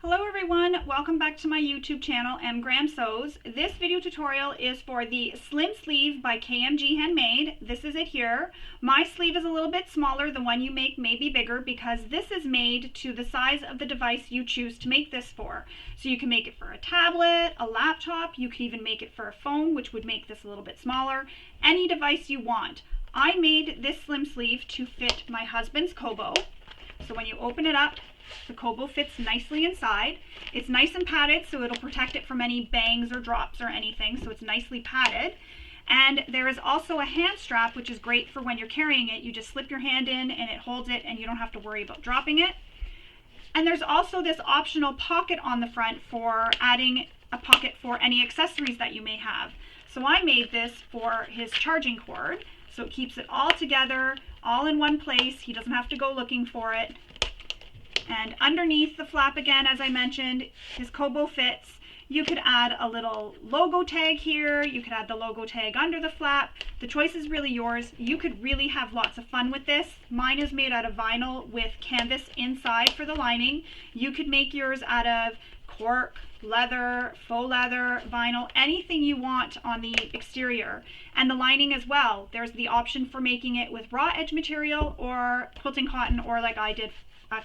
Hello everyone, welcome back to my YouTube channel, mgrahamsews. This video tutorial is for the slim sleeve by KMGhandmade. This is it here. My sleeve is a little bit smaller. The one you make may be bigger because this is made to the size of the device you choose to make this for. So you can make it for a tablet, a laptop, you can even make it for a phone, which would make this a little bit smaller. Any device you want. I made this slim sleeve to fit my husband's kobo. So when you open it up, the kobo fits nicely inside. It's nice and padded, so it'll protect it from any bangs or drops or anything, so it's nicely padded. And there is also a hand strap, which is great for when you're carrying it. You just slip your hand in and it holds it and you don't have to worry about dropping it. And there's also this optional pocket on the front for adding a pocket for any accessories that you may have. So I made this for his charging cord, so it keeps it all together, all in one place. He doesn't have to go looking for it. And underneath the flap, again, as I mentioned, his kobo fits. You could add a little logo tag here. You could add the logo tag under the flap. The choice is really yours. You could really have lots of fun with this. Mine is made out of vinyl with canvas inside for the lining. You could make yours out of cork, leather, faux leather, vinyl, anything you want on the exterior. And the lining as well. There's the option for making it with raw edge material or quilting cotton, or like I did,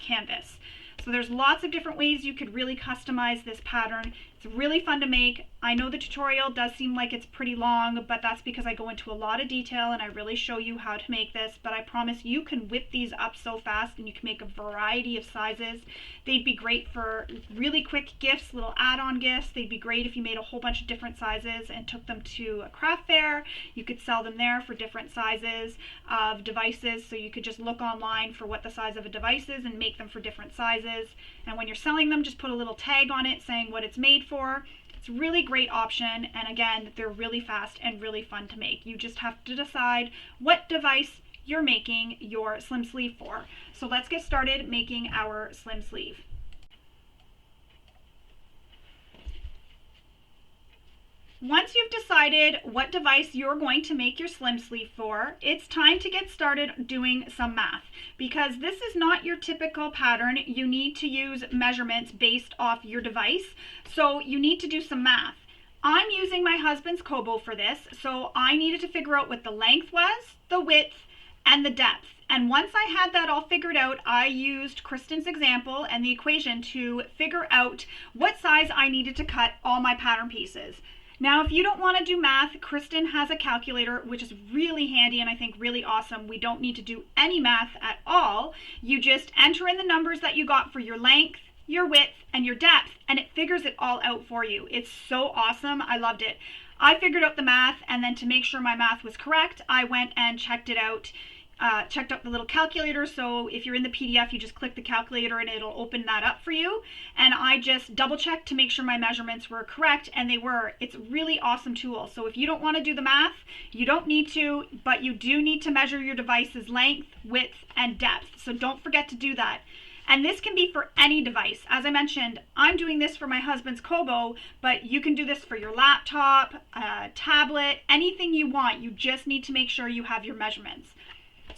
canvas. So there's lots of different ways you could really customize this pattern. It's really fun to make. I know the tutorial does seem like it's pretty long, but that's because I go into a lot of detail and I really show you how to make this. But I promise you can whip these up so fast and you can make a variety of sizes. They'd be great for really quick gifts, little add-on gifts. They'd be great if you made a whole bunch of different sizes and took them to a craft fair. You could sell them there for different sizes of devices. So you could just look online for what the size of a device is and make them for different sizes. And when you're selling them, just put a little tag on it saying what it's made for. It's a really great option, and again, they're really fast and really fun to make. You just have to decide what device you're making your slim sleeve for. So let's get started making our slim sleeve. Once you've decided what device you're going to make your slim sleeve for, it's time to get started doing some math. Because this is not your typical pattern, you need to use measurements based off your device, so you need to do some math. I'm using my husband's kobo for this, so I needed to figure out what the length was, the width, and the depth. And once I had that all figured out, I used Kristen's example and the equation to figure out what size I needed to cut all my pattern pieces. Now, if you don't want to do math, Kristen has a calculator, which is really handy and I think really awesome. We don't need to do any math at all. You just enter in the numbers that you got for your length, your width, and your depth, and it figures it all out for you. It's so awesome. I loved it. I figured out the math, and then to make sure my math was correct, I went and checked it out. Checked out the little calculator, so if you're in the PDF, you just click the calculator and it'll open that up for you. And I just double checked to make sure my measurements were correct, and they were. It's a really awesome tool. So if you don't want to do the math, you don't need to, but you do need to measure your device's length, width, and depth. So don't forget to do that. And this can be for any device. As I mentioned, I'm doing this for my husband's kobo, but you can do this for your laptop, tablet, anything you want. You just need to make sure you have your measurements.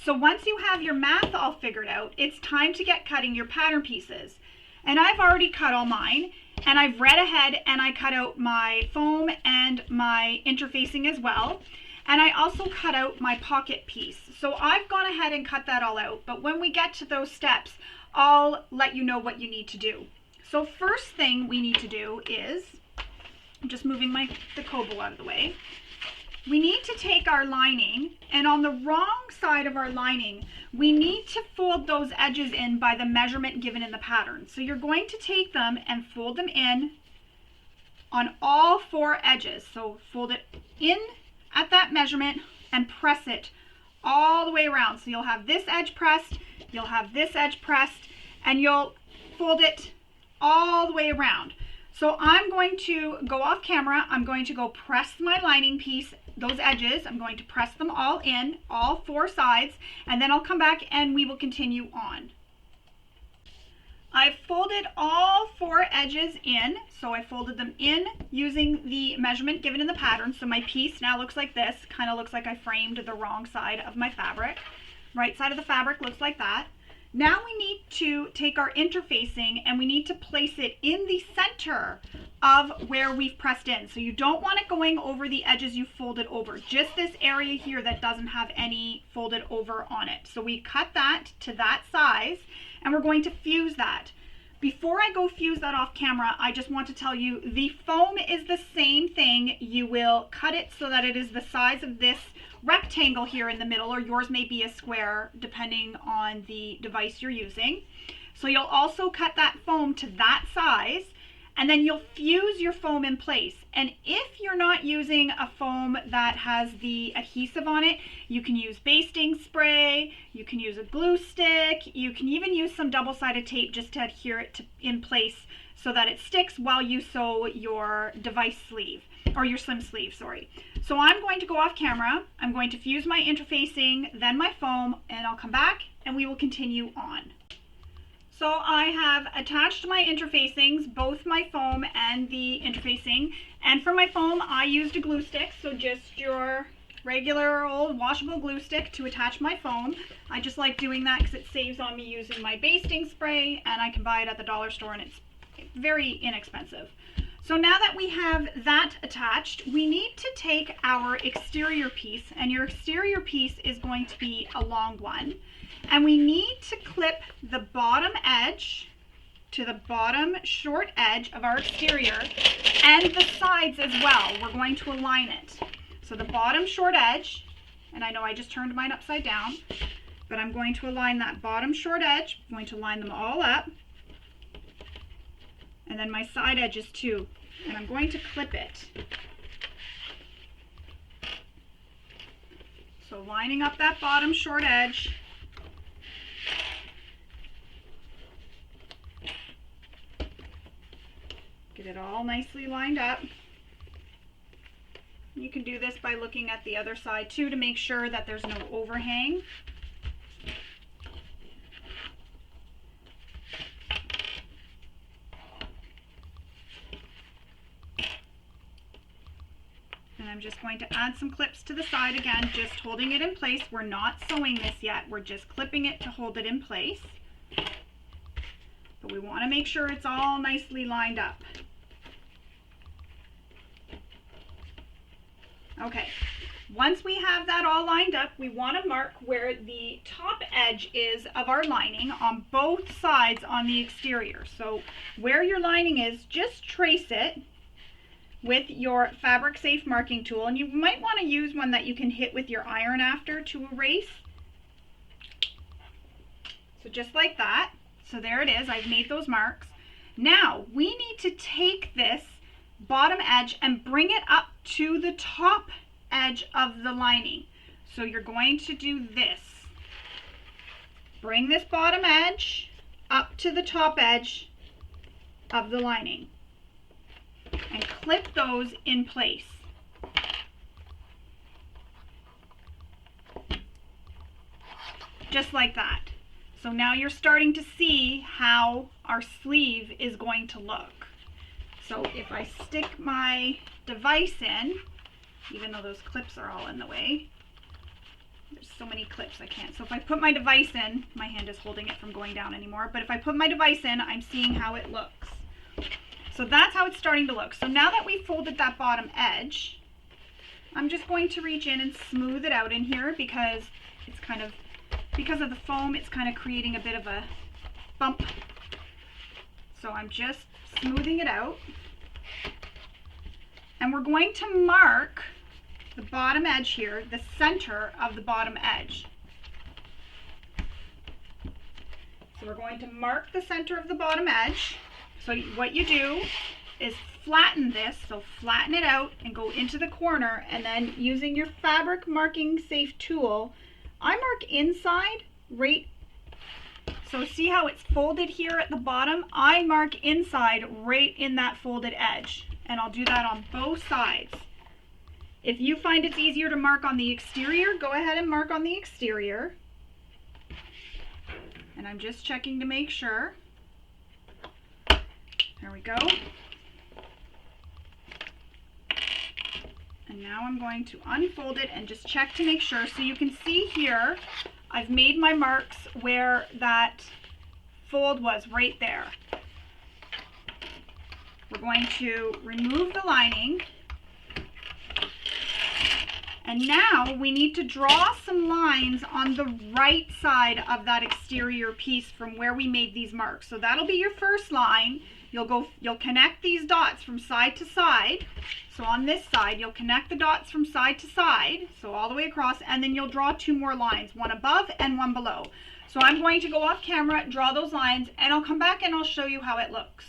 So once you have your math all figured out, it's time to get cutting your pattern pieces. And I've already cut all mine, and I've read ahead and I cut out my foam and my interfacing as well. And I also cut out my pocket piece. So I've gone ahead and cut that all out, but when we get to those steps, I'll let you know what you need to do. So first thing we need to do is, I'm just moving the kobo out of the way. We need to take our lining, and on the wrong side of our lining, we need to fold those edges in by the measurement given in the pattern. So you're going to take them and fold them in on all four edges. So fold it in at that measurement and press it all the way around. So you'll have this edge pressed, you'll have this edge pressed, and you'll fold it all the way around. So I'm going to go off camera, I'm going to go press my lining piece, those edges, I'm going to press them all in, all four sides, and then I'll come back and we will continue on. I've folded all four edges in, so I folded them in using the measurement given in the pattern. So my piece now looks like this, kind of looks like I framed the wrong side of my fabric. Right side of the fabric looks like that. Now we need to take our interfacing and we need to place it in the center of where we've pressed in. So you don't want it going over the edges you folded over, just this area here that doesn't have any folded over on it. So we cut that to that size and we're going to fuse that. Before I go fuse that off camera, I just want to tell you the foam is the same thing. You will cut it so that it is the size of this rectangle here in the middle, or yours may be a square depending on the device you're using. So you'll also cut that foam to that size, and then you'll fuse your foam in place. And if you're not using a foam that has the adhesive on it, you can use basting spray, you can use a glue stick, you can even use some double-sided tape just to adhere it in place so that it sticks while you sew your device sleeve, or your slim sleeve, sorry. So I'm going to go off camera, I'm going to fuse my interfacing, then my foam, and I'll come back and we will continue on. So I have attached my interfacings, both my foam and the interfacing. And for my foam, I used a glue stick, so just your regular old washable glue stick to attach my foam. I just like doing that because it saves on me using my basting spray, and I can buy it at the dollar store and it's very inexpensive. So now that we have that attached, we need to take our exterior piece, and your exterior piece is going to be a long one. And we need to clip the bottom edge to the bottom short edge of our exterior and the sides as well. We're going to align it. So the bottom short edge, and I know I just turned mine upside down, but I'm going to align that bottom short edge. I'm going to line them all up. And then my side edges too. And I'm going to clip it. So lining up that bottom short edge. Get it all nicely lined up. You can do this by looking at the other side too to make sure that there's no overhang. And I'm just going to add some clips to the side again, just holding it in place. We're not sewing this yet, we're just clipping it to hold it in place. But we want to make sure it's all nicely lined up. Okay, once we have that all lined up, we want to mark where the top edge is of our lining on both sides on the exterior. So where your lining is, just trace it with your fabric safe marking tool, and you might want to use one that you can hit with your iron after to erase. So just like that. So there it is, I've made those marks. Now we need to take this bottom edge and bring it up to the top edge of the lining. So you're going to do this. Bring this bottom edge up to the top edge of the lining and clip those in place. Just like that. So now you're starting to see how our sleeve is going to look. So if I stick my device in, even though those clips are all in the way, there's so many clips I can't. So if I put my device in, my hand is holding it from going down anymore, but if I put my device in, I'm seeing how it looks. So that's how it's starting to look. So now that we've folded that bottom edge, I'm just going to reach in and smooth it out in here because it's kind of, because of the foam, it's kind of creating a bit of a bump. So I'm just smoothing it out. And we're going to mark the bottom edge here, the center of the bottom edge. So we're going to mark the center of the bottom edge. So what you do is flatten this, so flatten it out and go into the corner, and then using your fabric marking safe tool, I mark inside right. So see how it's folded here at the bottom? I mark inside right in that folded edge, and I'll do that on both sides. If you find it's easier to mark on the exterior, go ahead and mark on the exterior. And I'm just checking to make sure. There we go. And now I'm going to unfold it and just check to make sure. So you can see here, I've made my marks where that fold was right there. We're going to remove the lining. And now we need to draw some lines on the right side of that exterior piece from where we made these marks. So that'll be your first line. You'll connect these dots from side to side. So on this side, you'll connect the dots from side to side, so all the way across, and then you'll draw two more lines, one above and one below. So I'm going to go off camera, draw those lines, and I'll come back and I'll show you how it looks.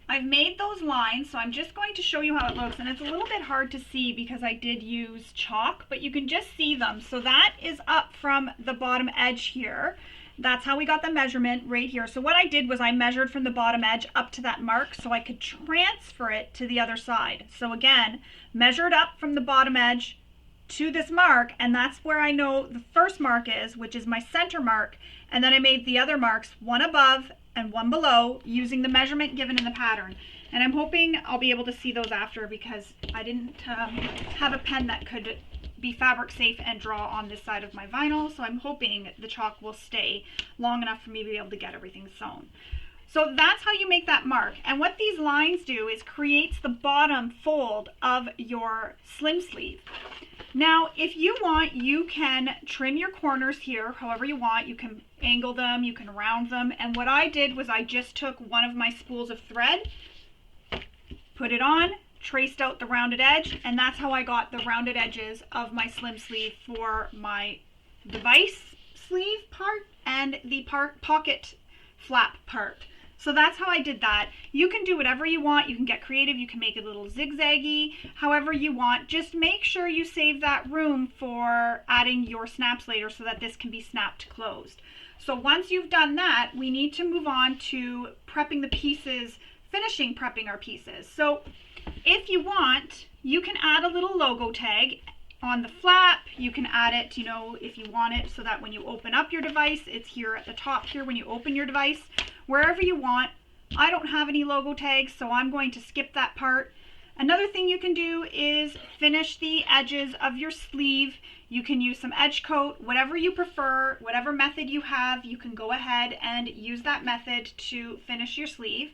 I've made those lines, so I'm just going to show you how it looks, and it's a little bit hard to see because I did use chalk, but you can just see them. So that is up from the bottom edge here. That's how we got the measurement right here. So what I did was I measured from the bottom edge up to that mark so I could transfer it to the other side. So again, measured up from the bottom edge to this mark, and that's where I know the first mark is, which is my center mark, and then I made the other marks, one above and one below, using the measurement given in the pattern. And I'm hoping I'll be able to see those after because I didn't have a pen that could be fabric safe and draw on this side of my vinyl, so I'm hoping the chalk will stay long enough for me to be able to get everything sewn. So that's how you make that mark. And what these lines do is creates the bottom fold of your slim sleeve. Now, if you want, you can trim your corners here however you want. You can angle them, you can round them. And what I did was I just took one of my spools of thread, put it on, traced out the rounded edge, and that's how I got the rounded edges of my slim sleeve for my device sleeve part and the pocket flap part. So that's how I did that. You can do whatever you want. You can get creative. You can make it a little zigzaggy, however you want. Just make sure you save that room for adding your snaps later so that this can be snapped closed. So once you've done that, we need to move on to prepping the pieces, finishing prepping our pieces. So if you want, you can add a little logo tag on the flap. You can add it, if you want it, so that when you open up your device, it's here at the top here when you open your device, wherever you want. I don't have any logo tags, so I'm going to skip that part. Another thing you can do is finish the edges of your sleeve. You can use some edge coat, whatever you prefer, whatever method you have, you can go ahead and use that method to finish your sleeve.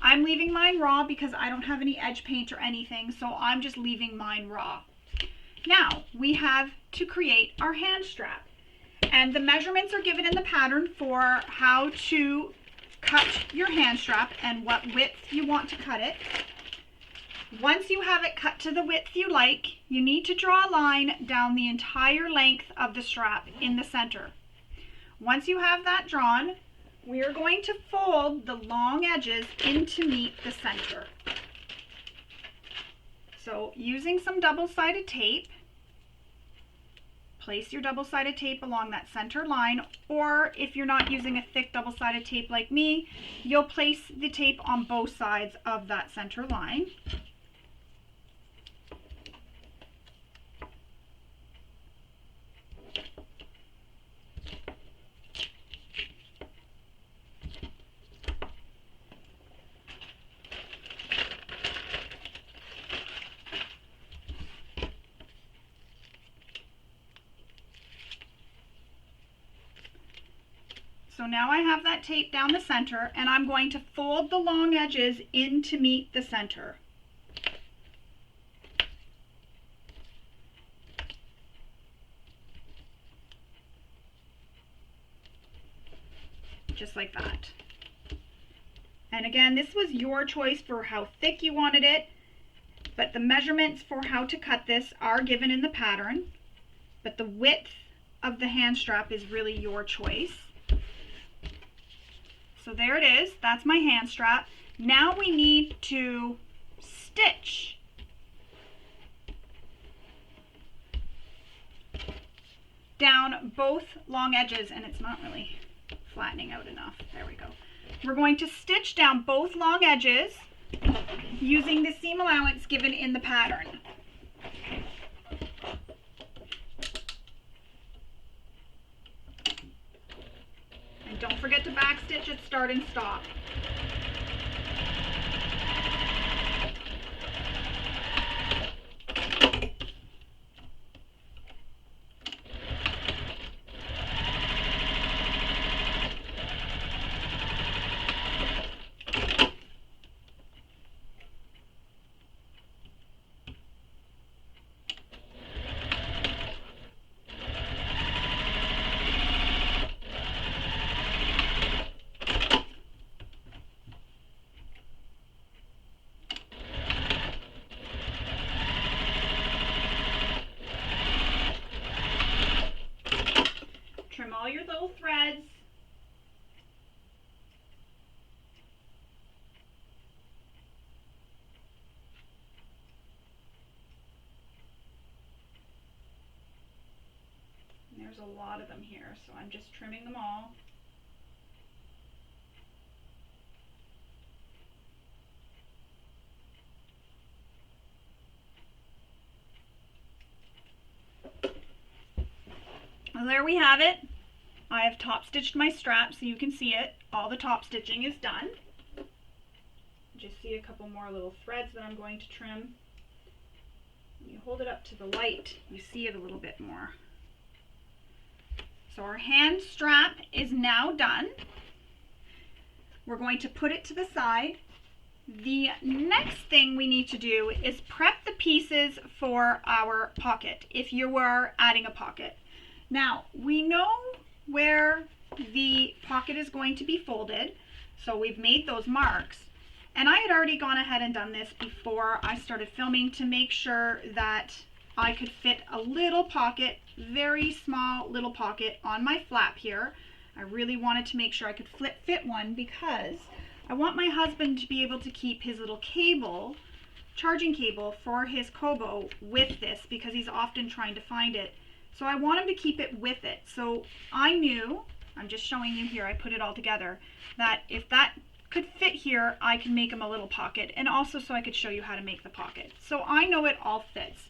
I'm leaving mine raw because I don't have any edge paint or anything, so I'm just leaving mine raw. Now, we have to create our hand strap. And the measurements are given in the pattern for how to cut your hand strap and what width you want to cut it. Once you have it cut to the width you like, you need to draw a line down the entire length of the strap in the center. Once you have that drawn, we are going to fold the long edges in to meet the center. So using some double-sided tape, place your double-sided tape along that center line, or if you're not using a thick double-sided tape like me, you'll place the tape on both sides of that center line. So now I have that tape down the center, and I'm going to fold the long edges in to meet the center. Just like that. And again, this was your choice for how thick you wanted it, but the measurements for how to cut this are given in the pattern, but the width of the hand strap is really your choice. So there it is, that's my hand strap. Now we need to stitch. Down both long edges, and it's not really flattening out enough. There we go. We're going to stitch down both long edges using the seam allowance given in the pattern. Don't forget to backstitch at start and stop. little threads. And there's a lot of them here, so I'm just trimming them all. Well, there we have it. I have top stitched my strap so you can see it. All the top stitching is done. Just see a couple more little threads that I'm going to trim. When you hold it up to the light, you see it a little bit more. So our hand strap is now done. We're going to put it to the side. The next thing we need to do is prep the pieces for our pocket, if you are adding a pocket. Now, we know where the pocket is going to be folded, so we've made those marks. And I had already gone ahead and done this before I started filming to make sure that I could fit a little pocket, very small little pocket on my flap here. I really wanted to make sure I could fit one because I want my husband to be able to keep his little cable, charging cable for his Kobo with this because he's often trying to find it. So I want him to keep it with it. So I knew, I'm just showing you here, I put it all together, that if that could fit here, I can make him a little pocket, and also so I could show you how to make the pocket. So I know it all fits.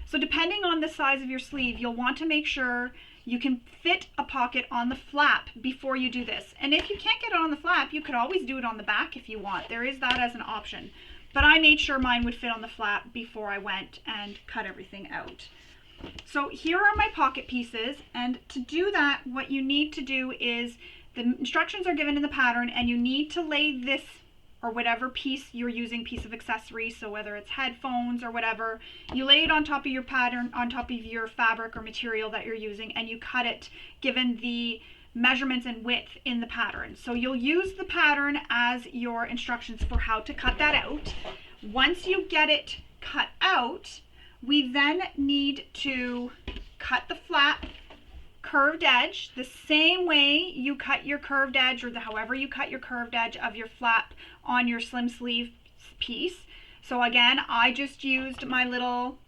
So depending on the size of your sleeve, you'll want to make sure you can fit a pocket on the flap before you do this. And if you can't get it on the flap, you could always do it on the back if you want. There is that as an option. But I made sure mine would fit on the flap before I went and cut everything out. So here are my pocket pieces, and to do that, what you need to do is, the instructions are given in the pattern, and you need to lay this, or whatever piece you're using, piece of accessory, so whether it's headphones or whatever, you lay it on top of your pattern, on top of your fabric or material that you're using, and you cut it given the measurements and width in the pattern. So you'll use the pattern as your instructions for how to cut that out. Once you get it cut out, we then need to cut the flap curved edge the same way you cut your curved edge, or however you cut your curved edge of your flap on your slim sleeve piece. So again, I just used my little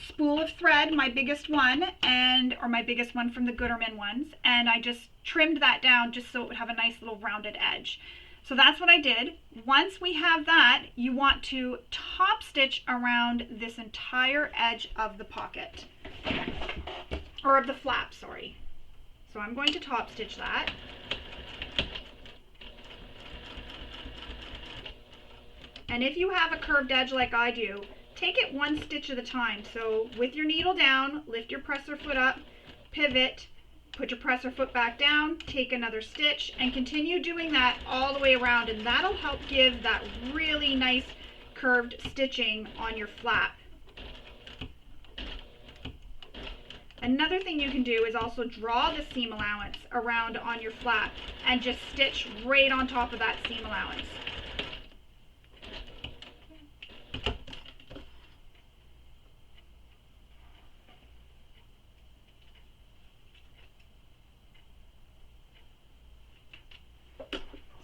spool of thread, my biggest one, or my biggest one from the Gooderman ones, and I just trimmed that down just so it would have a nice little rounded edge. So that's what I did. Once we have that, you want to top stitch around this entire edge of the pocket, or of the flap, sorry. So I'm going to top stitch that. And if you have a curved edge like I do, take it one stitch at a time. So with your needle down, lift your presser foot up, pivot, put your presser foot back down, take another stitch, and continue doing that all the way around, and that'll help give that really nice curved stitching on your flap. Another thing you can do is also draw the seam allowance around on your flap and just stitch right on top of that seam allowance.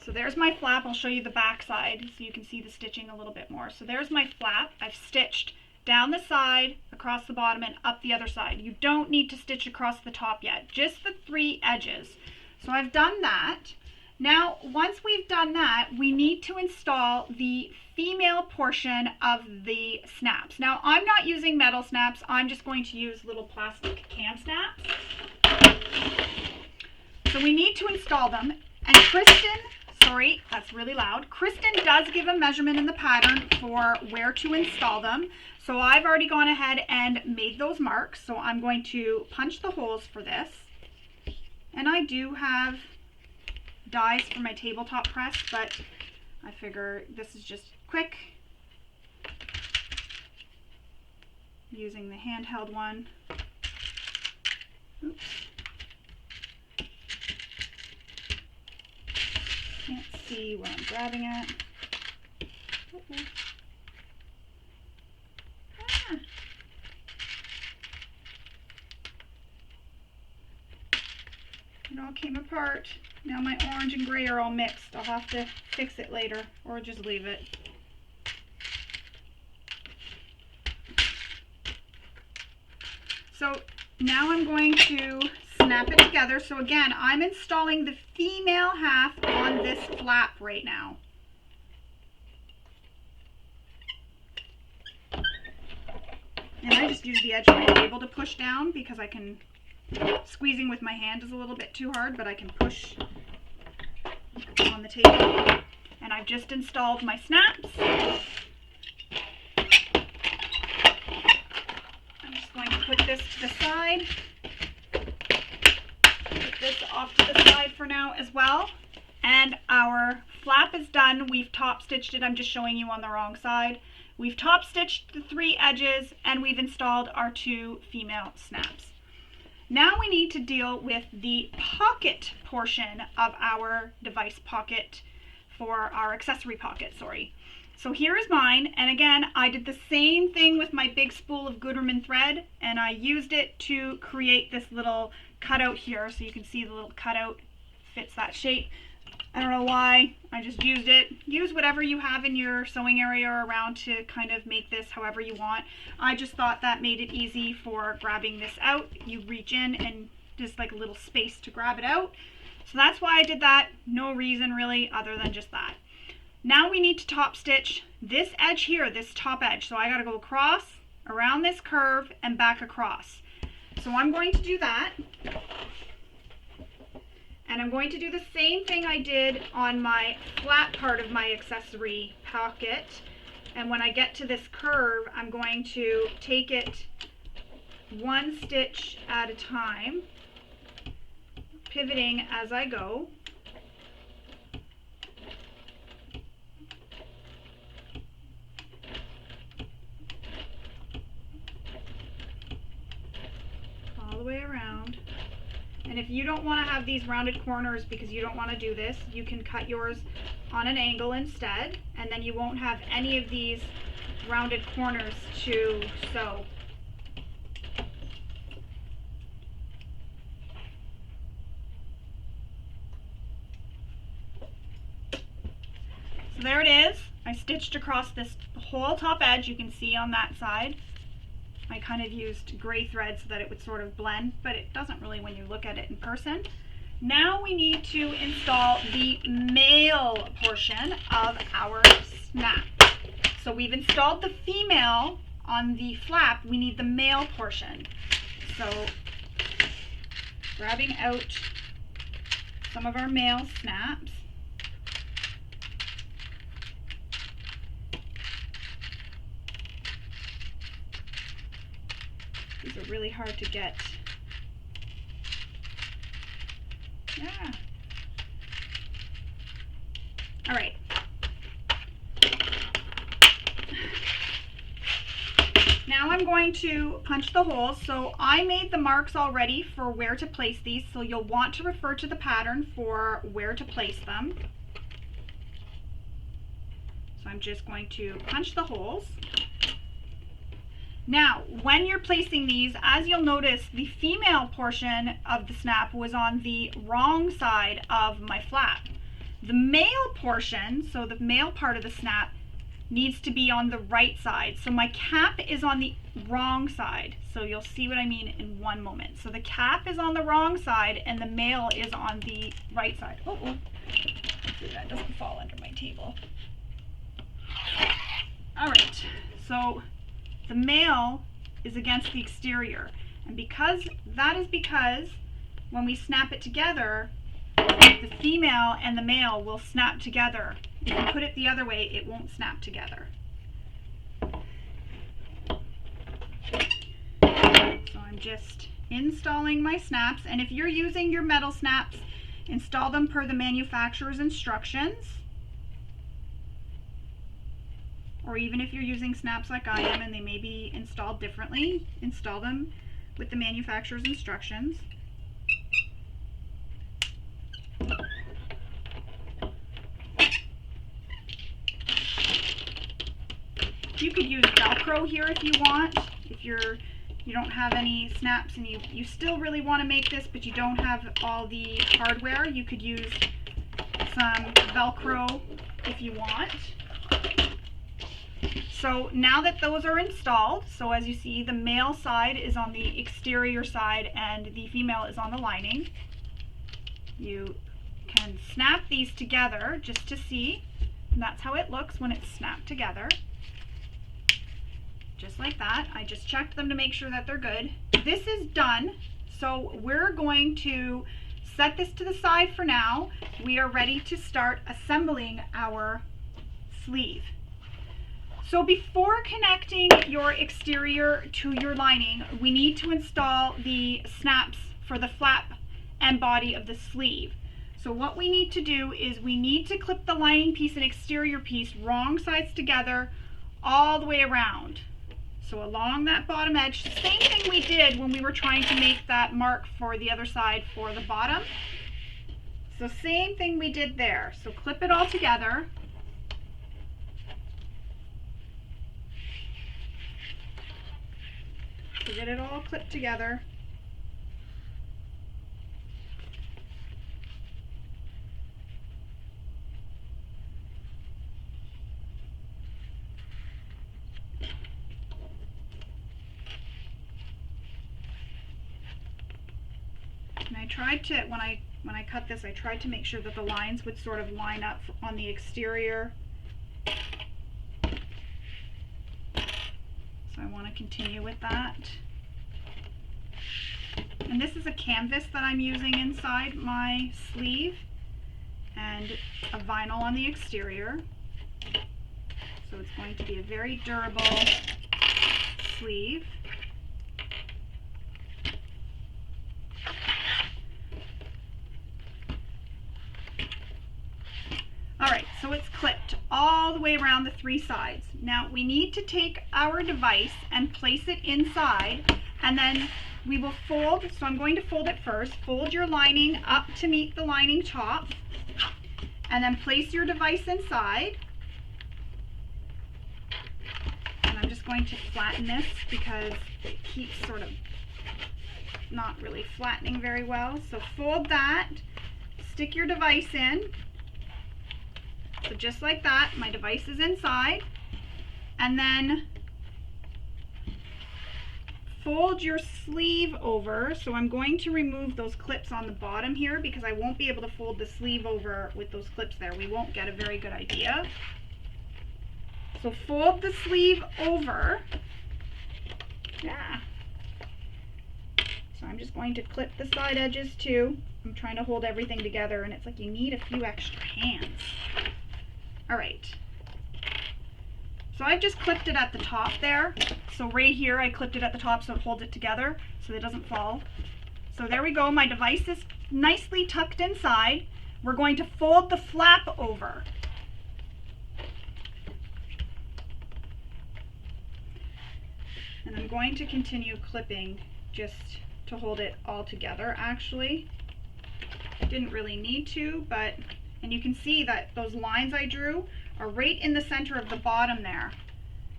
So there's my flap. I'll show you the back side so you can see the stitching a little bit more. So there's my flap. I've stitched down the side, across the bottom, and up the other side. You don't need to stitch across the top yet, just the 3 edges. So I've done that. Now, once we've done that, we need to install the female portion of the snaps. Now, I'm not using metal snaps. I'm just going to use little plastic cam snaps. So we need to install them. And Kristen, sorry, that's really loud. Kristen does give a measurement in the pattern for where to install them. So I've already gone ahead and made those marks. So I'm going to punch the holes for this. And I do have dies for my tabletop press, but I figure this is just quick using the handheld one. Oops. Can't see where I'm grabbing at. Uh-oh. Ah. apart. Now my orange and gray are all mixed. I'll have to fix it later or just leave it. So now I'm going to snap it together. So again, I'm installing the female half on this flap right now. And I just use the edge of my table to push down because I can, squeezing with my hand is a little bit too hard, but I can push on the table. And I've just installed my snaps. I'm just going to put this to the side. Put this off to the side for now as well. And our flap is done. We've top stitched it. I'm just showing you on the wrong side. We've top stitched the 3 edges and we've installed our 2 female snaps. Now we need to deal with the pocket portion of our device pocket for our accessory pocket, sorry. So here is mine, and again, I did the same thing with my big spool of Gutermann thread, and I used it to create this little cutout here, so you can see the little cutout fits that shape. I don't know why, I just used it. Use whatever you have in your sewing area or around to kind of make this however you want. I just thought that made it easy for grabbing this out. You reach in and just like a little space to grab it out. So that's why I did that. No reason really other than just that. Now we need to top stitch this edge here, this top edge. So I gotta go across, around this curve, and back across. So I'm going to do that. And I'm going to do the same thing I did on my flat part of my accessory pocket. And when I get to this curve, I'm going to take it 1 stitch at a time, pivoting as I go. All the way around. And if you don't want to have these rounded corners because you don't want to do this, you can cut yours on an angle instead, and then you won't have any of these rounded corners to sew. So there it is. I stitched across this whole top edge. You can see on that side. I kind of used gray thread so that it would sort of blend, but it doesn't really when you look at it in person. Now we need to install the male portion of our snap. So we've installed the female on the flap. We need the male portion. So grabbing out some of our male snaps. These are really hard to get. Yeah. All right. Now I'm going to punch the holes. So I made the marks already for where to place these, so you'll want to refer to the pattern for where to place them. So I'm just going to punch the holes. Now, when you're placing these, as you'll notice, the female portion of the snap was on the wrong side of my flap. The male portion, so the male part of the snap, needs to be on the right side. So my cap is on the wrong side. So you'll see what I mean in one moment. So the cap is on the wrong side and the male is on the right side. Hopefully that doesn't fall under my table. All right, so the male is against the exterior, and because when we snap it together, the female and the male will snap together. If you put it the other way, it won't snap together. So I'm just installing my snaps, and if you're using your metal snaps, install them per the manufacturer's instructions. Or even if you're using snaps like I am and they may be installed differently, install them with the manufacturer's instructions. You could use Velcro here if you want. If you're you don't have any snaps and you still really want to make this, but you don't have all the hardware, you could use some Velcro if you want. So now that those are installed, so as you see, the male side is on the exterior side and the female is on the lining. You can snap these together just to see, and that's how it looks when it's snapped together. Just like that. I just checked them to make sure that they're good. This is done, so we're going to set this to the side for now. We are ready to start assembling our sleeve. So before connecting your exterior to your lining, we need to install the snaps for the flap and body of the sleeve. So what we need to do is we need to clip the lining piece and exterior piece wrong sides together all the way around. So along that bottom edge, same thing we did when we were trying to make that mark for the other side for the bottom. So same thing we did there. So clip it all together. So get it all clipped together. And I tried to, when I cut this, I tried to make sure that the lines would sort of line up on the exterior. So I want to continue with that. And this is a canvas that I'm using inside my sleeve and a vinyl on the exterior. So it's going to be a very durable sleeve. Alright, so it's clipped all the way around the three sides. Now we need to take our device and place it inside, and then we will fold. So I'm going to fold it first. Fold your lining up to meet the lining top, and then place your device inside. And I'm just going to flatten this because it keeps sort of not really flattening very well. So fold that, stick your device in. So just like that, my device is inside, and then fold your sleeve over. So I'm going to remove those clips on the bottom here because I won't be able to fold the sleeve over with those clips there. We won't get a very good idea. So fold the sleeve over. Yeah. So I'm just going to clip the side edges too. I'm trying to hold everything together, and it's like you need a few extra hands. All right, so I've just clipped it at the top there. So right here, I clipped it at the top so it holds it together so it doesn't fall. So there we go, my device is nicely tucked inside. We're going to fold the flap over. And I'm going to continue clipping just to hold it all together actually. Didn't really need to, but and you can see that those lines I drew are right in the center of the bottom there,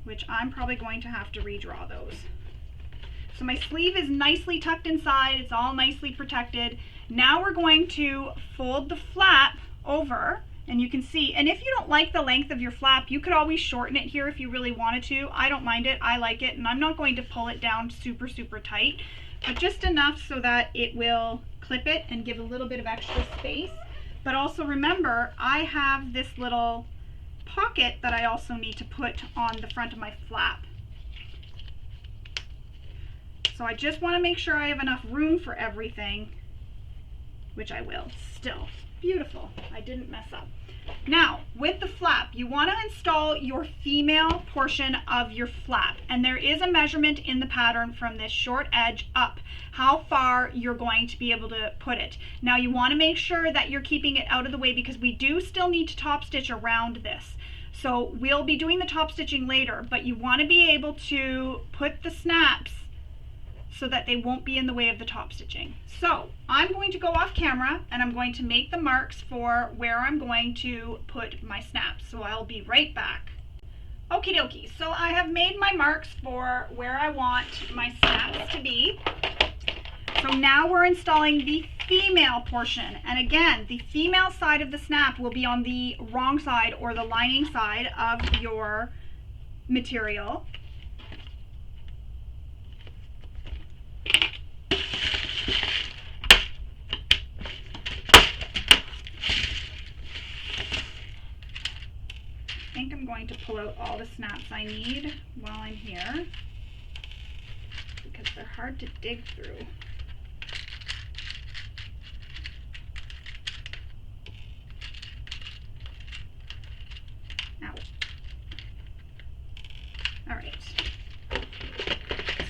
which I'm probably going to have to redraw those. So my sleeve is nicely tucked inside, it's all nicely protected. Now we're going to fold the flap over, and you can see, and if you don't like the length of your flap, you could always shorten it here if you really wanted to. I don't mind it, I like it, and I'm not going to pull it down super tight, but just enough so that it will clip it and give a little bit of extra space. But also remember, I have this little pocket that I also need to put on the front of my flap. So I just want to make sure I have enough room for everything, which I will still. Beautiful, I didn't mess up. Now, with the flap, you want to install your female portion of your flap, and there is a measurement in the pattern from this short edge up, how far you're going to be able to put it. Now, you want to make sure that you're keeping it out of the way because we do still need to top stitch around this. So we'll be doing the top stitching later, but you want to be able to put the snaps so that they won't be in the way of the top stitching. So I'm going to go off camera and I'm going to make the marks for where I'm going to put my snaps. So I'll be right back. Okie dokie, so I have made my marks for where I want my snaps to be. So now we're installing the female portion. And again, the female side of the snap will be on the wrong side or the lining side of your material. I think I'm going to pull out all the snaps I need while I'm here because they're hard to dig through. Ow. All right.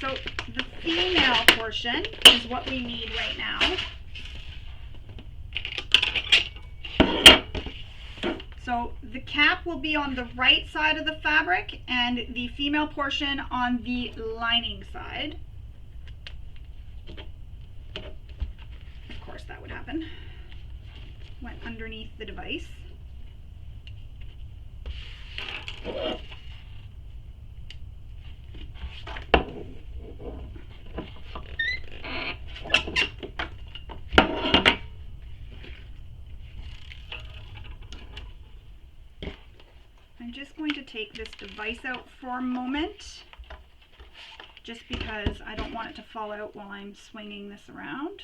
So the female portion is what we need right now. So the cap will be on the right side of the fabric and the female portion on the lining side. Of course that would happen. Went underneath the device. I'm just going to take this device out for a moment, just because I don't want it to fall out while I'm swinging this around.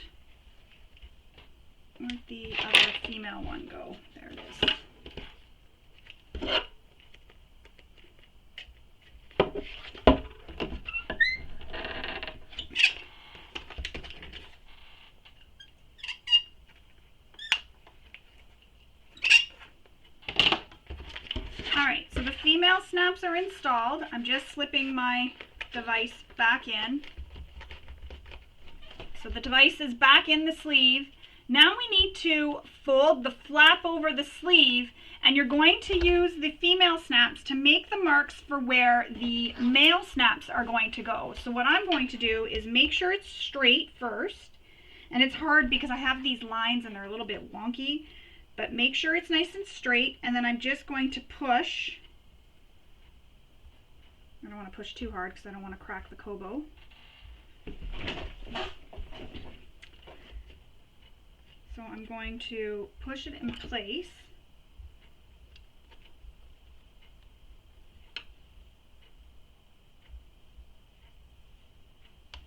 Where'd the other female one go? There it is. Alright, so the female snaps are installed. I'm just slipping my device back in. So the device is back in the sleeve. Now we need to fold the flap over the sleeve, and you're going to use the female snaps to make the marks for where the male snaps are going to go. So what I'm going to do is make sure it's straight first. And it's hard because I have these lines and they're a little bit wonky. But make sure it's nice and straight, and then I'm just going to push. I don't want to push too hard because I don't want to crack the kobo. So I'm going to push it in place.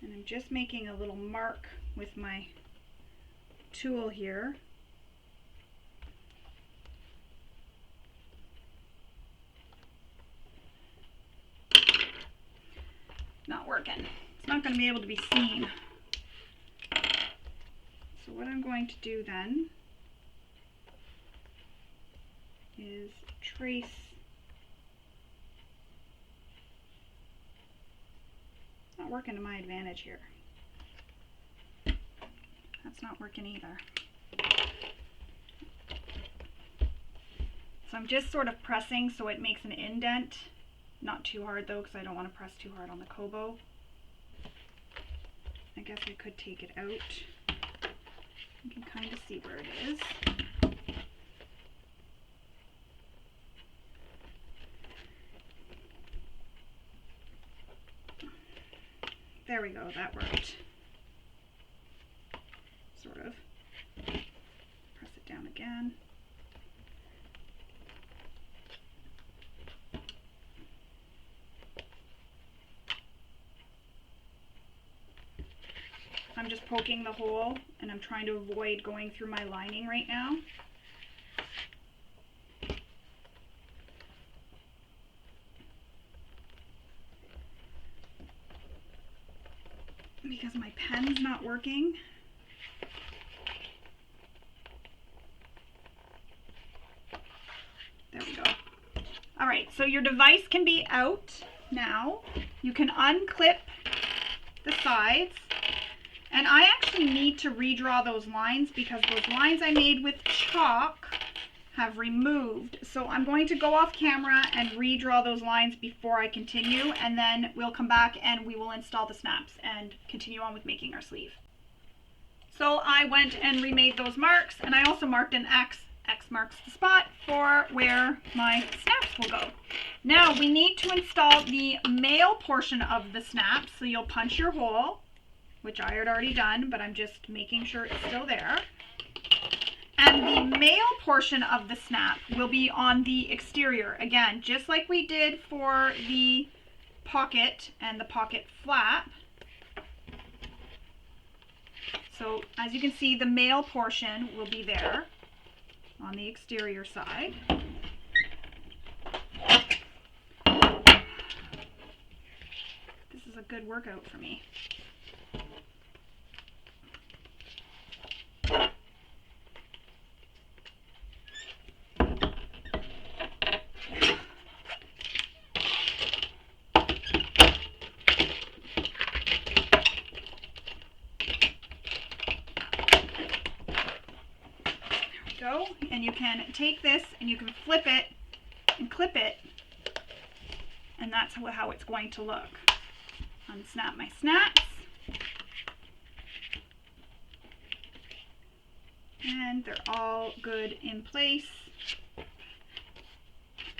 And I'm just making a little mark with my tool here. Not working. It's not going to be able to be seen. So what I'm going to do then is trace not working to my advantage here. That's not working either. So I'm just sort of pressing so it makes an indent. Not too hard though, because I don't want to press too hard on the kobo. I guess I could take it out. You can kind of see where it is. There we go, that worked. Sort of. Press it down again. I'm just poking the hole and I'm trying to avoid going through my lining right now. Because my pen's not working. There we go. All right, so your device can be out now. You can unclip the sides. And I actually need to redraw those lines because those lines I made with chalk have removed. So I'm going to go off camera and redraw those lines before I continue, and then we'll come back and we will install the snaps and continue on with making our sleeve. So I went and remade those marks, and I also marked an X. X marks the spot for where my snaps will go. Now we need to install the male portion of the snap. So you'll punch your hole, which I had already done, but I'm just making sure it's still there. And the male portion of the snap will be on the exterior. Again, just like we did for the pocket and the pocket flap. So as you can see, the male portion will be there on the exterior side. This is a good workout for me. Go, and you can take this and you can flip it and clip it, and that's how it's going to look. Unsnap my snaps, and they're all good in place.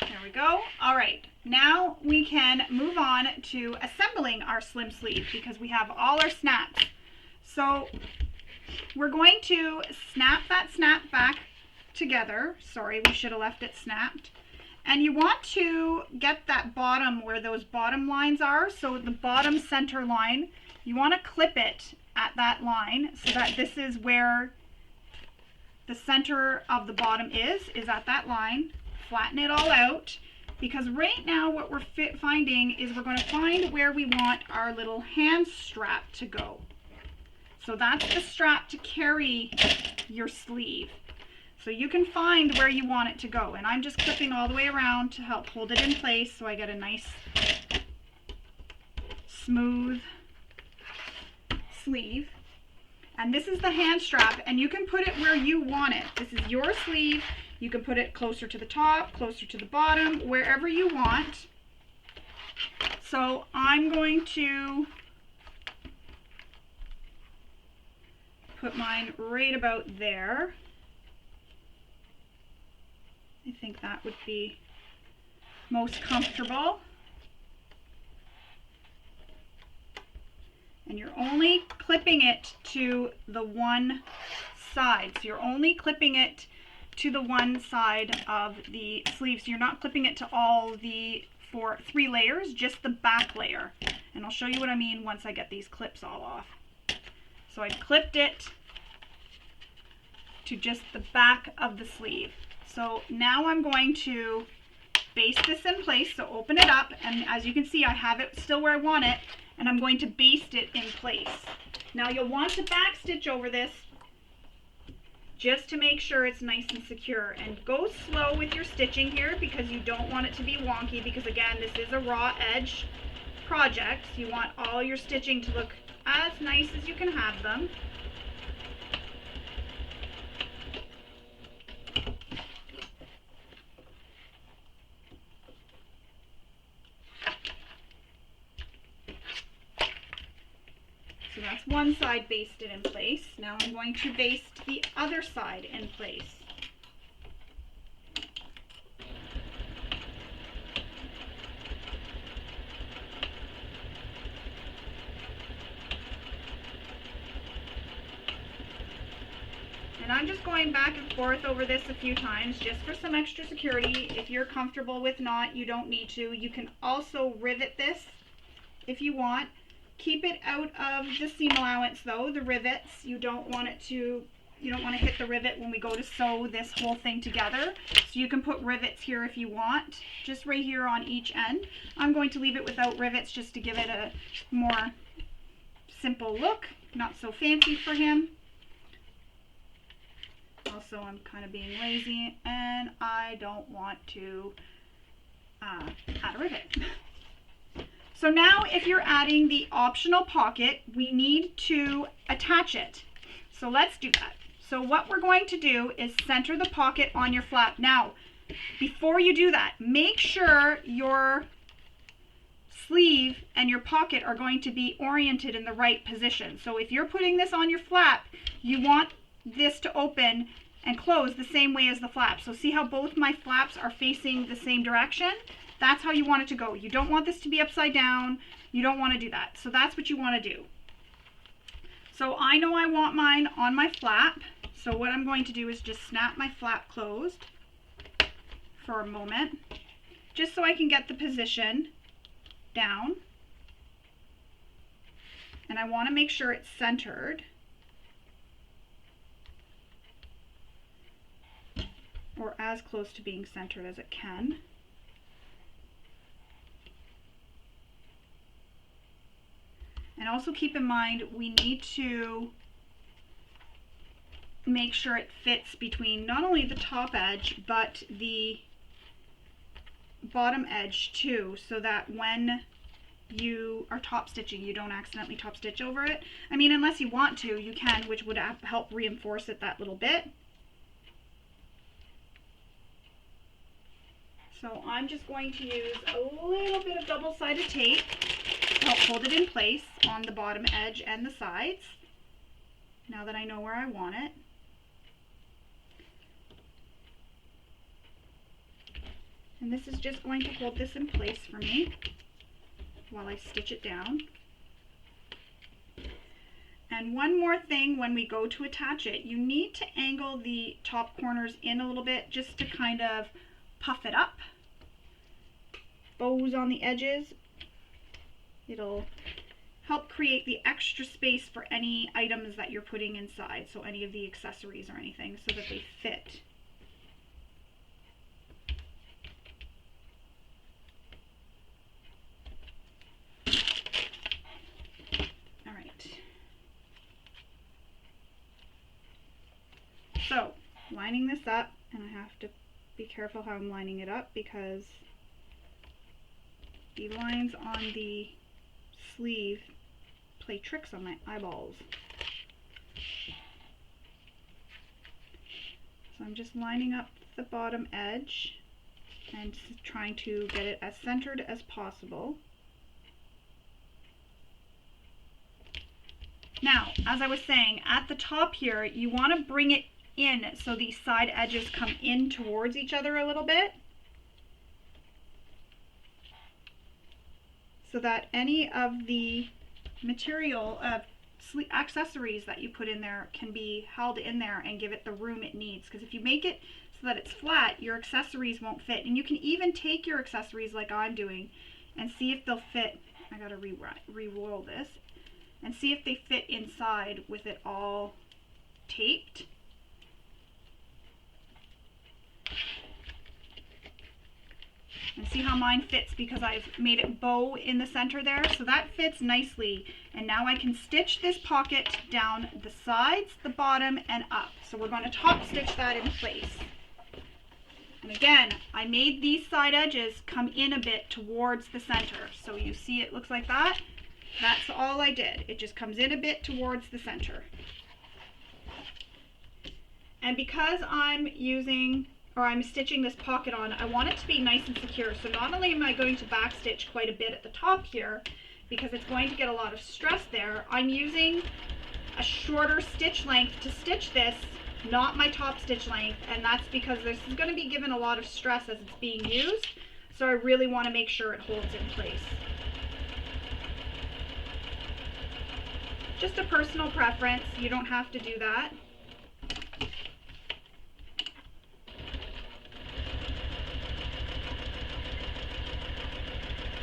There we go. All right, now we can move on to assembling our slim sleeve because we have all our snaps. So we're going to snap that snap back together. Sorry, we should have left it snapped. And you want to get that bottom where those bottom lines are. So the bottom center line, you want to clip it at that line so that this is where the center of the bottom is at that line. Flatten it all out, because right now what we're finding is we're going to find where we want our little hand strap to go. So that's the strap to carry your sleeve. So you can find where you want it to go. And I'm just clipping all the way around to help hold it in place so I get a nice smooth sleeve. And this is the hand strap, and you can put it where you want it. This is your sleeve. You can put it closer to the top, closer to the bottom, wherever you want. So I'm going to put mine right about there. I think that would be most comfortable. And you're only clipping it to the one side. So you're only clipping it to the one side of the sleeve. So you're not clipping it to all the three layers, just the back layer. And I'll show you what I mean once I get these clips all off. So I clipped it to just the back of the sleeve. So now I'm going to baste this in place. So open it up, and as you can see, I have it still where I want it, and I'm going to baste it in place. Now you'll want to back stitch over this just to make sure it's nice and secure. And go slow with your stitching here because you don't want it to be wonky, because again, this is a raw edge project. So you want all your stitching to look as nice as you can have them. So that's one side basted in place. Now I'm going to baste the other side in place. And I'm just going back and forth over this a few times just for some extra security. If you're comfortable with not, you don't need to. You can also rivet this if you want. Keep it out of the seam allowance though, the rivets. You don't want to hit the rivet when we go to sew this whole thing together. So you can put rivets here if you want, just right here on each end. I'm going to leave it without rivets just to give it a more simple look, not so fancy for him. Also, I'm kind of being lazy and I don't want to add a rivet. So now if you're adding the optional pocket, we need to attach it. So let's do that. So what we're going to do is center the pocket on your flap. Now, before you do that, make sure your sleeve and your pocket are going to be oriented in the right position. So if you're putting this on your flap, you want this to open and close the same way as the flap. So see how both my flaps are facing the same direction? That's how you want it to go. You don't want this to be upside down. You don't want to do that. So that's what you want to do. So I know I want mine on my flap. So what I'm going to do is just snap my flap closed for a moment, just so I can get the position down. And I want to make sure it's centered, or as close to being centered as it can. And also keep in mind, we need to make sure it fits between not only the top edge, but the bottom edge too, so that when you are top stitching, you don't accidentally top stitch over it. I mean, unless you want to, you can, which would help reinforce it that little bit. So I'm just going to use a little bit of double-sided tape to help hold it in place on the bottom edge and the sides, now that I know where I want it. And this is just going to hold this in place for me while I stitch it down. And one more thing, when we go to attach it, you need to angle the top corners in a little bit just to kind of puff it up. Bows on the edges. It'll help create the extra space for any items that you're putting inside, so any of the accessories or anything, so that they fit. So, lining this up, and I have to be careful how I'm lining it up because the lines on the sleeve play tricks on my eyeballs. So I'm just lining up the bottom edge and trying to get it as centered as possible. Now, as I was saying, at the top here, you want to bring it in so these side edges come in towards each other a little bit, so that any of the material of accessories that you put in there can be held in there and give it the room it needs. Because if you make it so that it's flat, your accessories won't fit. And you can even take your accessories like I'm doing and see if they'll fit. I gotta re-roll this and see if they fit inside with it all taped. And see how mine fits because I've made it bow in the center there, so that fits nicely. And now I can stitch this pocket down the sides, the bottom, and up. So we're going to top stitch that in place. And again, I made these side edges come in a bit towards the center. So you see it looks like that. That's all I did. It just comes in a bit towards the center. And because I'm stitching this pocket on, I want it to be nice and secure. So not only am I going to back stitch quite a bit at the top here, because it's going to get a lot of stress there, I'm using a shorter stitch length to stitch this, not my top stitch length, and that's because this is going to be given a lot of stress as it's being used, so I really want to make sure it holds in place. Just a personal preference, you don't have to do that.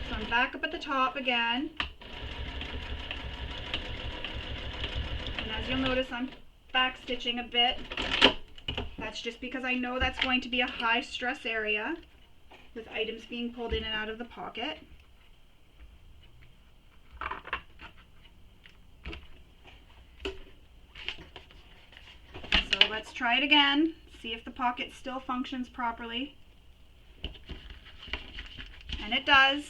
So I'm back up at the top again. And as you'll notice, I'm back stitching a bit. That's just because I know that's going to be a high stress area with items being pulled in and out of the pocket. So let's try it again, see if the pocket still functions properly. And it does.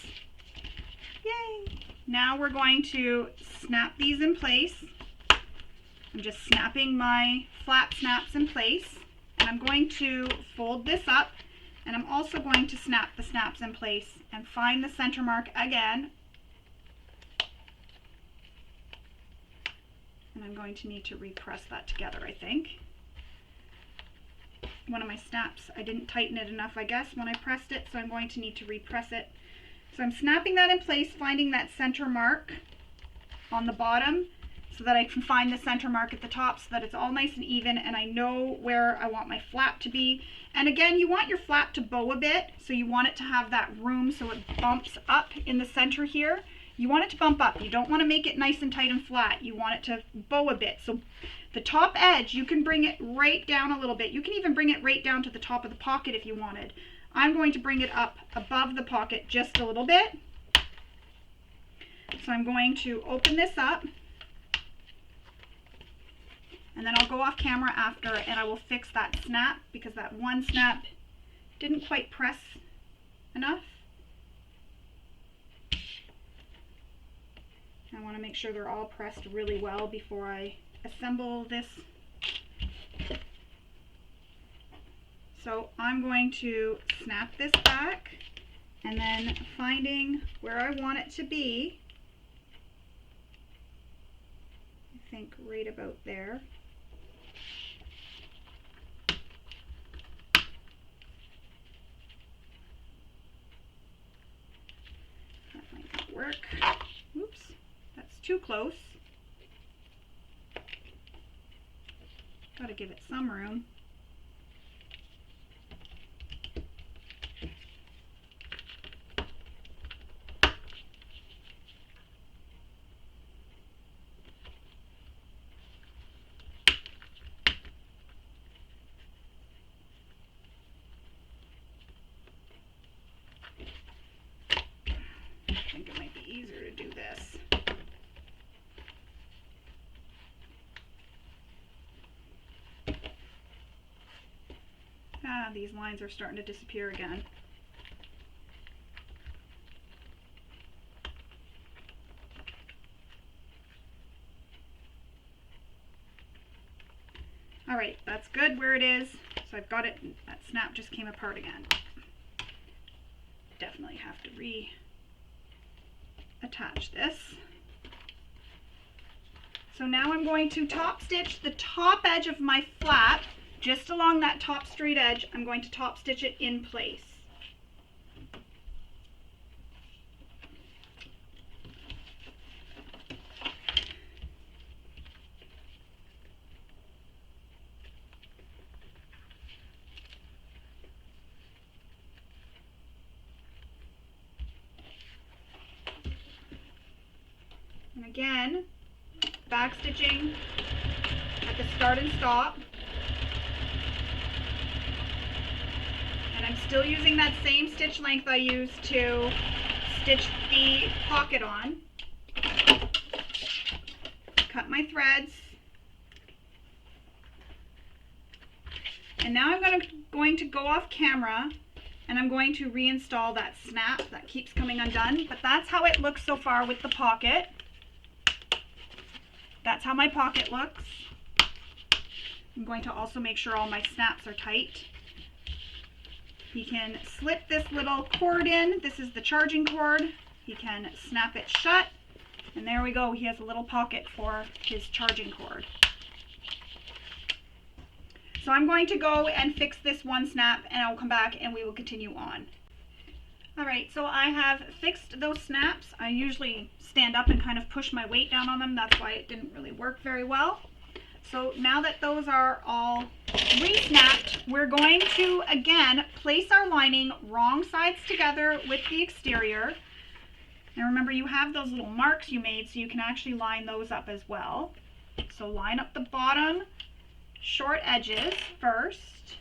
Yay! Now we're going to snap these in place. I'm just snapping my flap snaps in place, and I'm going to fold this up, and I'm also going to snap the snaps in place and find the center mark again. And I'm going to need to repress that together, I think. one of my snaps, I didn't tighten it enough, I guess, when I pressed it, so I'm going to need to repress it. So I'm snapping that in place, finding that center mark on the bottom so that I can find the center mark at the top so that it's all nice and even and I know where I want my flap to be. And again, you want your flap to bow a bit, so you want it to have that room so it bumps up in the center here. You want it to bump up. You don't want to make it nice and tight and flat. You want it to bow a bit. So the top edge, you can bring it right down a little bit. You can even bring it right down to the top of the pocket if you wanted. I'm going to bring it up above the pocket just a little bit. So I'm going to open this up, and then I'll go off camera after and I will fix that snap because that one snap didn't quite press enough. I want to make sure they're all pressed really well before I assemble this. So I'm going to snap this back and then finding where I want it to be, I think right about there. That might not work. Oops, that's too close. Gotta give it some room. I think it might be easier to do this. Ah, these lines are starting to disappear again. Alright, that's good where it is. So I've got it, that snap just came apart again. Definitely have to reattach this. So now I'm going to top stitch the top edge of my flap, just along that top straight edge. I'm going to top stitch it in place. And again, back stitching at the start and stop. And I'm still using that same stitch length I used to stitch the pocket on. Cut my threads. And now I'm going to go off camera and I'm going to reinstall that snap that keeps coming undone. But that's how it looks so far with the pocket. That's how my pocket looks. I'm going to also make sure all my snaps are tight. He can slip this little cord in. This is the charging cord. He can snap it shut. And there we go. He has a little pocket for his charging cord. So I'm going to go and fix this one snap and I'll come back and we will continue on. Alright, so I have fixed those snaps. I usually stand up and kind of push my weight down on them. That's why it didn't really work very well. So now that those are all re-snapped, we're going to, again, place our lining wrong sides together with the exterior. And remember, you have those little marks you made, so you can actually line those up as well. So line up the bottom short edges first,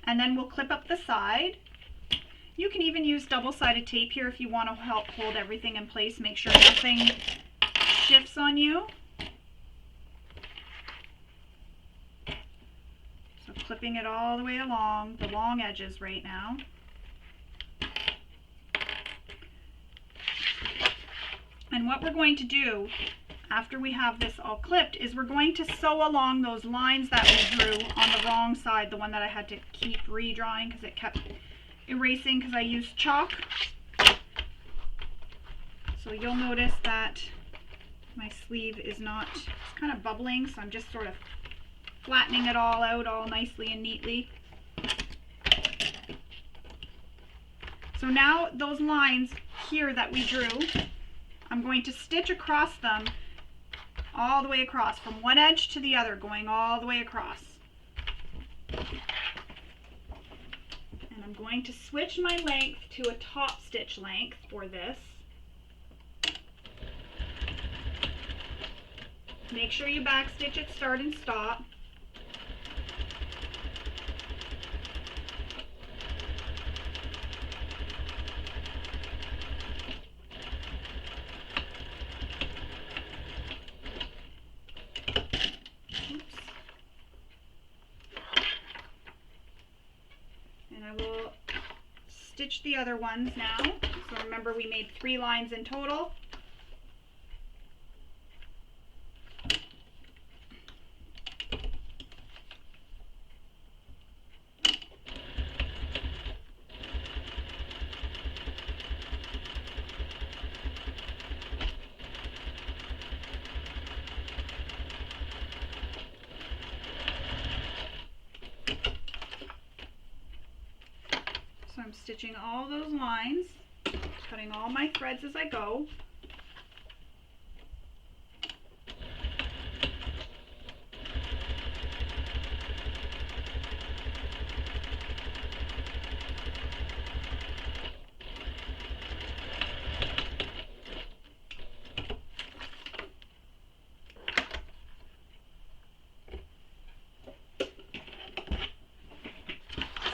and then we'll clip up the side. You can even use double-sided tape here if you want to help hold everything in place. Make sure nothing shifts on you. So clipping it all the way along the long edges right now. And what we're going to do after we have this all clipped is we're going to sew along those lines that we drew on the wrong side, the one that I had to keep redrawing because it kept erasing because I used chalk. So you'll notice that my sleeve is not, it's kind of bubbling, so I'm just sort of flattening it all out all nicely and neatly. So now those lines here that we drew, I'm going to stitch across them all the way across, from one edge to the other, going all the way across. And I'm going to switch my length to a top stitch length for this. Make sure you back stitch at start and stop. Stitch the other ones now. So remember, we made 3 lines in total. So I'm stitching all those lines, cutting all my threads as I go.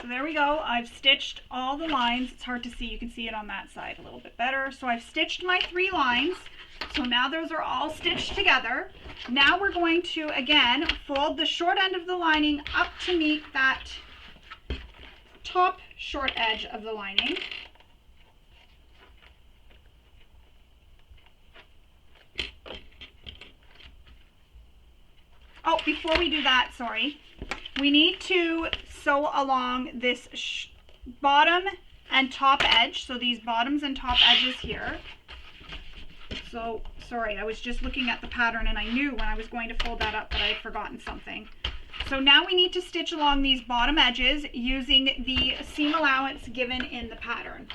There we go. I've stitched all the lines. It's hard to see. You can see it on that side a little bit better. So I've stitched my 3 lines. So now those are all stitched together. Now we're going to, again, fold the short end of the lining up to meet that top short edge of the lining. Oh, before we do that, sorry. We need to sew along this bottom and top edge, so these bottoms and top edges here. So, sorry, I was just looking at the pattern and I knew when I was going to fold that up that I had forgotten something. So now we need to stitch along these bottom edges using the seam allowance given in the pattern.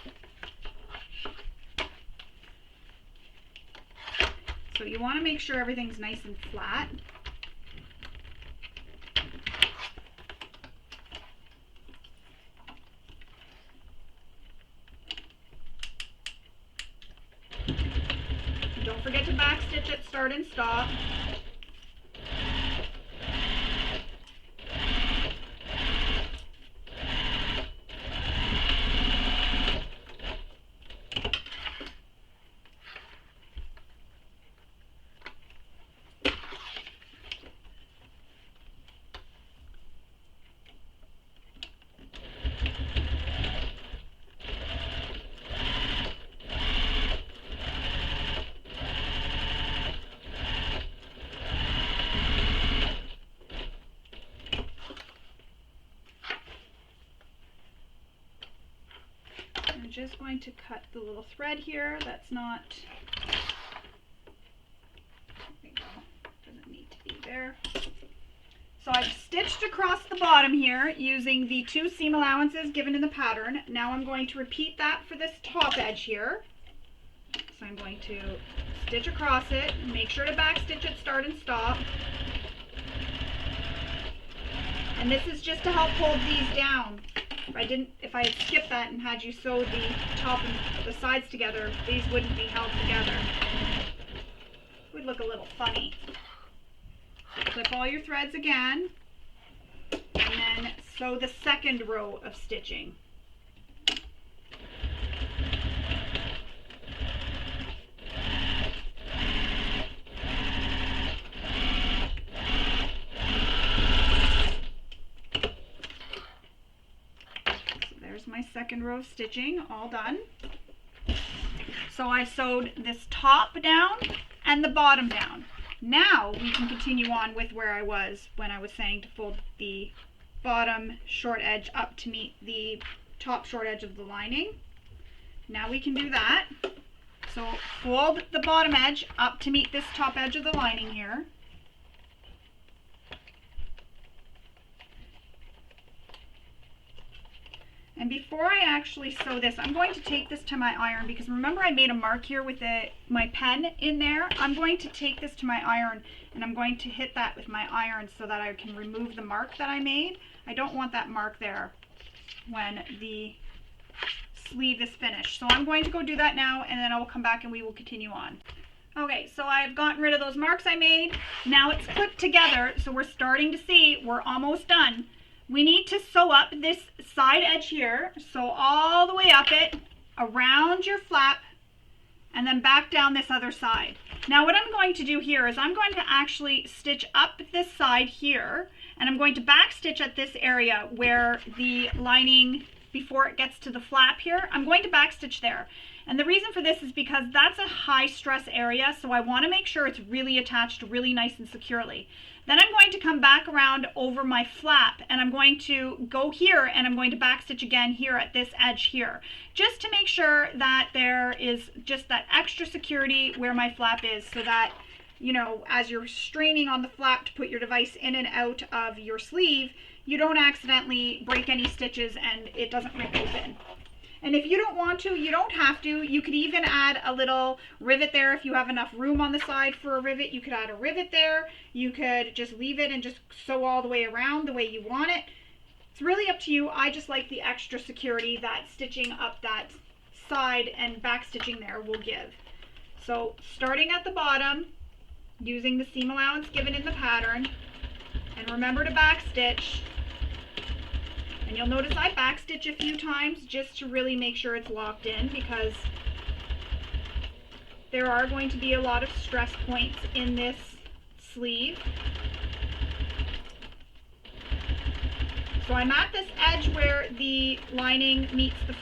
So you want to make sure everything's nice and flat. Don't forget to back stitch at start and stop. Just going to cut the little thread here. That's not, there we go, doesn't need to be there. So I've stitched across the bottom here using the 2 seam allowances given in the pattern. Now I'm going to repeat that for this top edge here. So I'm going to stitch across it, make sure to back stitch at start and stop. And this is just to help hold these down. If I had skipped that and had you sew the top and the sides together, these wouldn't be held together. It would look a little funny. Clip all your threads again, and then sew the second row of stitching. My second row of stitching all done. So I sewed this top down and the bottom down. Now we can continue on with where I was when I was saying to fold the bottom short edge up to meet the top short edge of the lining. Now we can do that. So fold the bottom edge up to meet this top edge of the lining here. And before I actually sew this, I'm going to take this to my iron, because remember I made a mark here with my pen in there? I'm going to take this to my iron and I'm going to hit that with my iron so that I can remove the mark that I made. I don't want that mark there when the sleeve is finished. So I'm going to go do that now, and then I will come back and we will continue on. Okay, so I've gotten rid of those marks I made. Now it's clipped together, so we're starting to see we're almost done. We need to sew up this side edge here. Sew all the way up it, around your flap, and then back down this other side. Now what I'm going to do here is I'm going to actually stitch up this side here, and I'm going to back stitch at this area where the lining, before it gets to the flap here, I'm going to back stitch there. And the reason for this is because that's a high stress area, so I want to make sure it's really attached really nice and securely. Then I'm going to come back around over my flap, and I'm going to go here and I'm going to back stitch again here at this edge here, just to make sure that there is just that extra security where my flap is, so that, you know, as you're straining on the flap to put your device in and out of your sleeve, you don't accidentally break any stitches and it doesn't rip open. And if you don't want to, you don't have to. You could even add a little rivet there if you have enough room on the side for a rivet. You could add a rivet there. You could just leave it and just sew all the way around the way you want it. It's really up to you. I just like the extra security that stitching up that side and back stitching there will give. So starting at the bottom, using the seam allowance given in the pattern, and remember to back stitch. And you'll notice I back stitch a few times just to really make sure it's locked in, because there are going to be a lot of stress points in this sleeve. So I'm at this edge where the lining meets the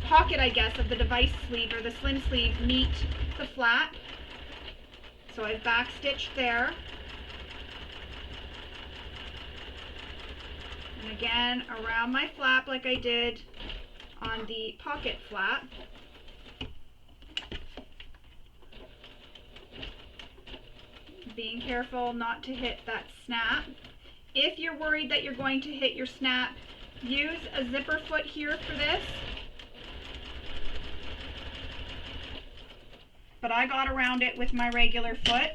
pocket, I guess, of the device sleeve or the slim sleeve meet the flap. So I've back stitched there. And again, around my flap like I did on the pocket flap. Being careful not to hit that snap. If you're worried that you're going to hit your snap, use a zipper foot here for this. But I got around it with my regular foot.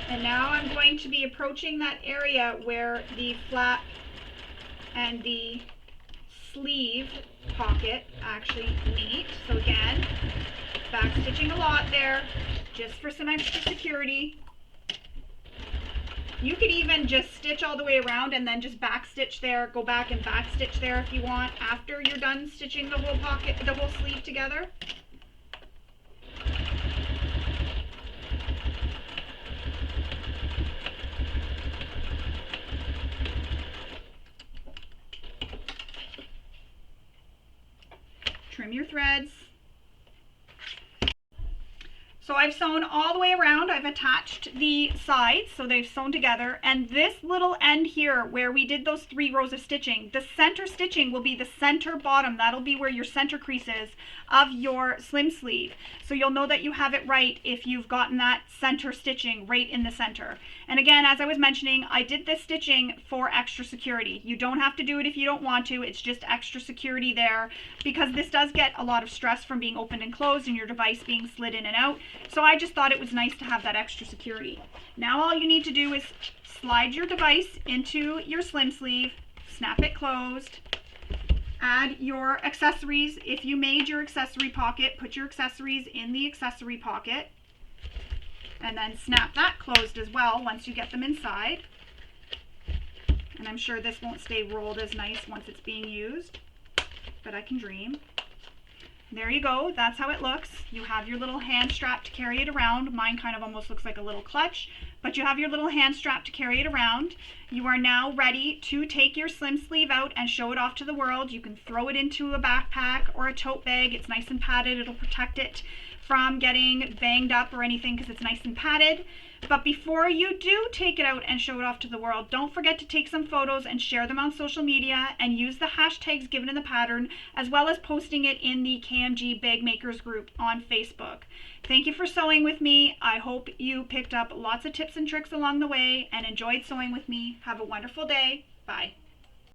And now I'm going to be approaching that area where the flap and the sleeve pocket actually meet. So again, back stitching a lot there, just for some extra security. You could even just stitch all the way around and then just back stitch there, go back and back stitch there if you want, after you're done stitching the whole pocket, the whole sleeve together. Trim your threads. So I've sewn all the way around. I've attached the sides so they've sewn together, and this little end here where we did those 3 rows of stitching, the center stitching will be the center bottom. That'll be where your center crease is of your slim sleeve. So you'll know that you have it right if you've gotten that center stitching right in the center. And again, as I was mentioning, I did this stitching for extra security. You don't have to do it if you don't want to. It's just extra security there, because this does get a lot of stress from being opened and closed and your device being slid in and out. So I just thought it was nice to have that extra security. Now all you need to do is slide your device into your slim sleeve, snap it closed, add your accessories. If you made your accessory pocket, put your accessories in the accessory pocket, and then snap that closed as well once you get them inside. And I'm sure this won't stay rolled as nice once it's being used, but I can dream. There you go, that's how it looks. You have your little hand strap to carry it around. Mine kind of almost looks like a little clutch, but you have your little hand strap to carry it around. You are now ready to take your slim sleeve out and show it off to the world. You can throw it into a backpack or a tote bag. It's nice and padded, it'll protect it from getting banged up or anything because it's nice and padded. But before you do take it out and show it off to the world, don't forget to take some photos and share them on social media and use the hashtags given in the pattern, as well as posting it in the KMG Bag Makers group on Facebook. Thank you for sewing with me. I hope you picked up lots of tips and tricks along the way and enjoyed sewing with me. Have a wonderful day. Bye.